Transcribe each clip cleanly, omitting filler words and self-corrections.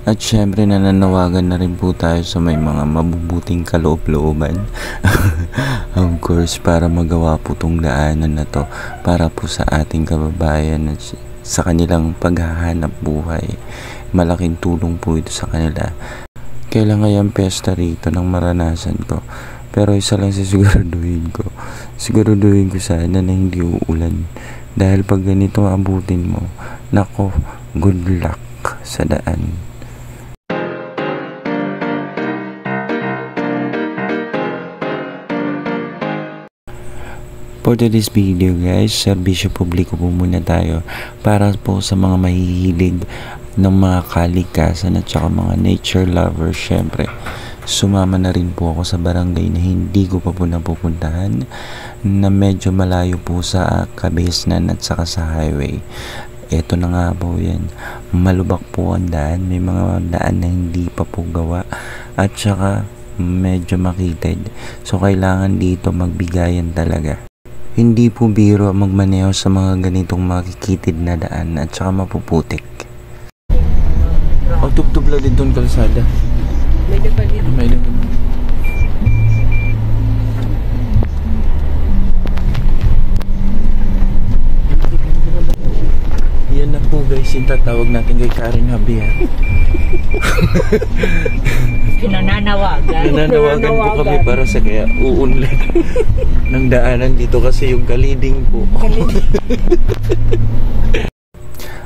At syempre nananawagan na rin po tayo sa may mga mabubuting kaloob-looban. Of course, para magawa po tong daanan na to para po sa ating kababayan at sa kanilang paghahanap buhay. Malaking tulong po ito sa kanila. Kailan ngayong pesta rito nang maranasan ko. Pero isa lang siguraduhin ko. Siguraduhin ko sana na hindi uulan. Dahil pag ganito abutin mo, nako, good luck sa daan. For today's video guys, serbisyo publiko po muna tayo para po sa mga mahihilig ng mga kalikasan at saka mga nature lovers. Syempre, sumama na rin po ako sa barangay na hindi ko pa po napupuntahan, na medyo malayo po sa kabisnan at saka sa highway. Ito na nga po yan, malubak po ang daan, may mga daan na hindi pa po gawa at saka medyo makitid. So kailangan dito magbigayan talaga. Hindi po biro magmaneho sa mga ganitong makikitid na daan at saka mapuputik. Tubtub lang din doon kalsada. May dito. May dito. Yan na po guys, yung tatawag natin kay Karen Javier. Nananawagan po kami para sa kaya uunlad ng daanan dito kasi yung kaliding po.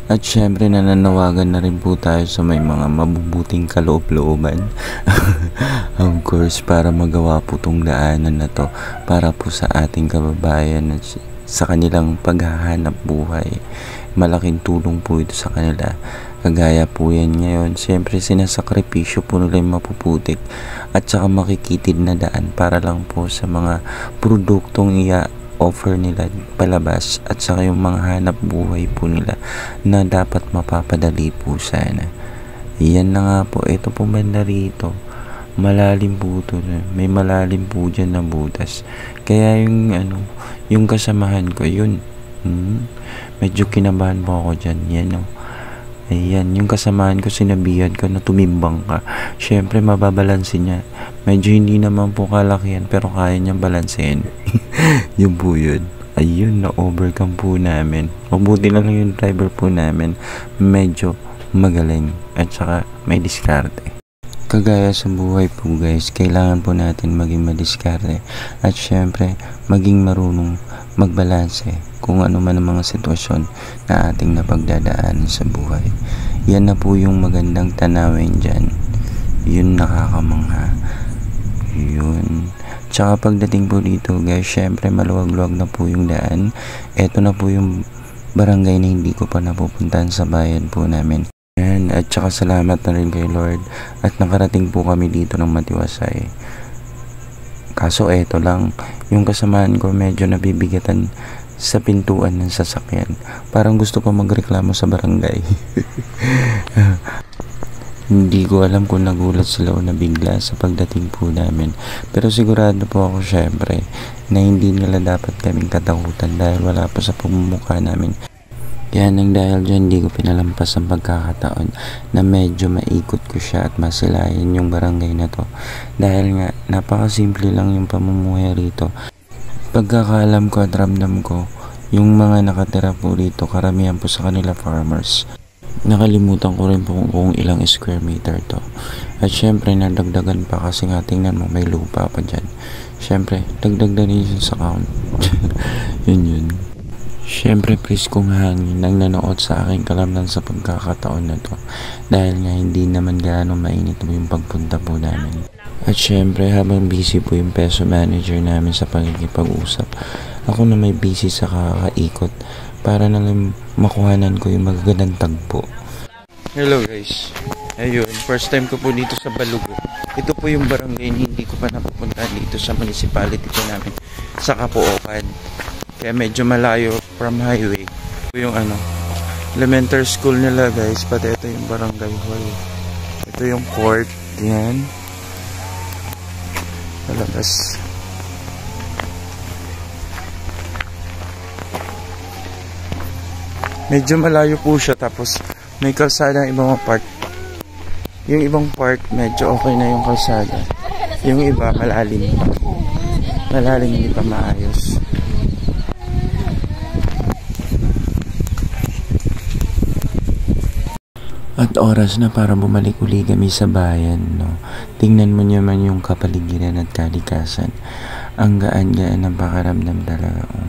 At syempre nananawagan na rin po tayo sa may mga mabubuting kaloob-looban. Of course, para magawa po tong daanan na to para po sa ating kababayan at sa kanilang paghahanap buhay. Malaking tulong po ito sa kanila. Kagaya po yan ngayon, siyempre sinasakripisyo po nila yung mapuputik at saka makikitid na daan para lang po sa mga produktong offer nila palabas at saka yung mga hanap buhay po nila na dapat mapapadali po sana. Yan na nga po, ito po banda rito. Malalim po ito. May malalim po dyan na butas. Kaya yung kasamahan ko, yun. Medyo kinabahan po ako dyan. Yan o. Ayan, yung kasamahan ko, sinabihan ko na tumimbang ka. Syempre, mababalansin niya. Medyo hindi naman po kalakihan, pero kaya niyang balansin. Yun po yun. Ayun, na-overcome po namin. Mabuti na lang yung driver po namin. Medyo magaling. At saka may diskarte. Kagaya sa buhay po guys, kailangan po natin maging madiskarte. At syempre, maging marunong magbalanse kung ano man ang mga sitwasyon na ating napagdadaanan sa buhay. Yan na po yung magandang tanawin dyan. Yun nakakamangha. Yun. Tsaka pagdating po dito guys, syempre maluwag-luwag na po yung daan. Ito na po yung barangay na hindi ko pa napupuntahan sa bayan po namin. Yan. At tsaka salamat na rin kay Lord at nakarating po kami dito ng matiwasay. Kaso eto lang, yung kasamahan ko medyo nabibigatan sa pintuan ng sasakyan. Parang gusto ko magreklamo sa barangay. Hindi ko alam kung nagulat sila o nabigla sa pagdating po namin. Pero sigurado po ako syempre na hindi nila dapat kaming katakutan dahil wala pa sa pamumukha namin. Kaya nang dahil dyan, hindi ko pinalampas ang pagkakataon na medyo maikot ko siya at masilayan yung barangay na to. Dahil nga, napakasimple lang yung pamumuhay rito. Pagkakaalam ko at ramdam ko, yung mga nakatira po rito, karamihan po sa kanila farmers. Nakalimutan ko rin po kung ilang square meter to. At syempre, nadagdagan pa kasi nga tingnan mo, may lupa pa dyan. Syempre, dagdag din yun sa count. Yun. Syempre, please kung hangin nang nanood sa aking kalamnan sa pagkakataon na to. Dahil nga hindi naman gaano mainit po yung pagpunta po namin. At syempre, habang busy po yung peso manager namin sa pagkikipag-usap, ako na may busy sa kakaikot para na lang makuhanan ko yung magagandang tagpo. Hello guys. Ayun, first time ko po dito sa Balugo. Ito po yung barangay na hindi ko pa napupuntahan dito sa municipality po namin sa Kapuokan. Kaya medyo malayo from highway. Ito yung elementary school nila guys. Pati ito yung barangay hall. Ito yung court. Yan. Palabas. Medyo malayo po siya. Tapos may kalsada ng ibang part. Yung ibang part, medyo okay na yung kalsada. Yung iba, malalim pa. Malalim, hindi pa maayos. At oras na para bumalik uli kami sa bayan, no? Tingnan mo naman yung kapaligiran at kalikasan. Ang gaan-gaan ng pakaramdam talaga. Oh.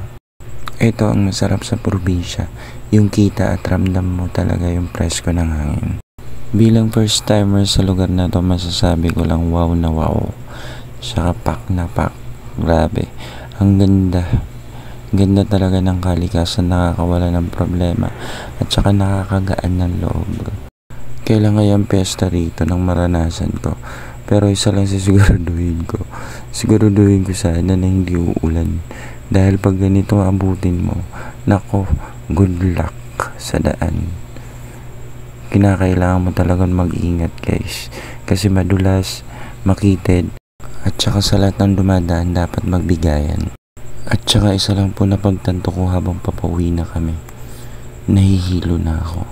Ito ang masarap sa probinsya. Yung kita at ramdam mo talaga yung presko ng hangin. Bilang first timer sa lugar na to, masasabi ko lang wow na wow. Saka pak na pak. Grabe. Ang ganda. Ganda talaga ng kalikasan, nakakawala ng problema. At saka nakakagaan ng loob. Kailan kaya ang pesta rito nang maranasan ko? Pero isa lang siguraduhin ko. Siguraduhin ko sana na hindi uulan. Dahil pag ganito abutin mo, nako, good luck sa daan. Kinakailangan mo talagang mag-ingat guys. Kasi madulas, makitid, at saka sa lahat ng dumadaan dapat magbigayan. At saka isa lang po na pagtanto ko habang papauwi na kami. Nahihilo na ako.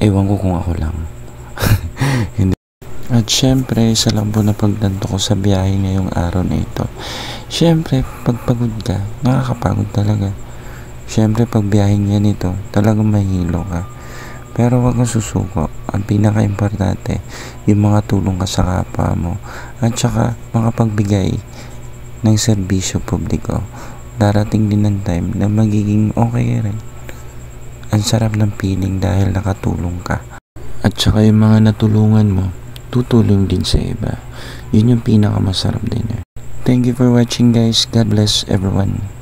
Ewan ko kung ako lang. Hindi. At syempre, isa lang po na pagtanto ko sa biyahe ngayong araw na ito. Syempre, pagpagod ka, nakakapagod talaga. Syempre, pag biyahe ganito, talagang mahilo ka. Pero wag kang susuko. Ang pinaka-importante, yung mga tulong ka sa kapwa mo. At saka, makapagbigay ng serbisyo publiko. Darating din ng time na magiging okay rin. Ang sarap ng feeling dahil nakatulong ka. At saka yung mga natulungan mo, tutulong din sa iba. Yun yung pinakamasarap din. Thank you for watching guys. God bless everyone.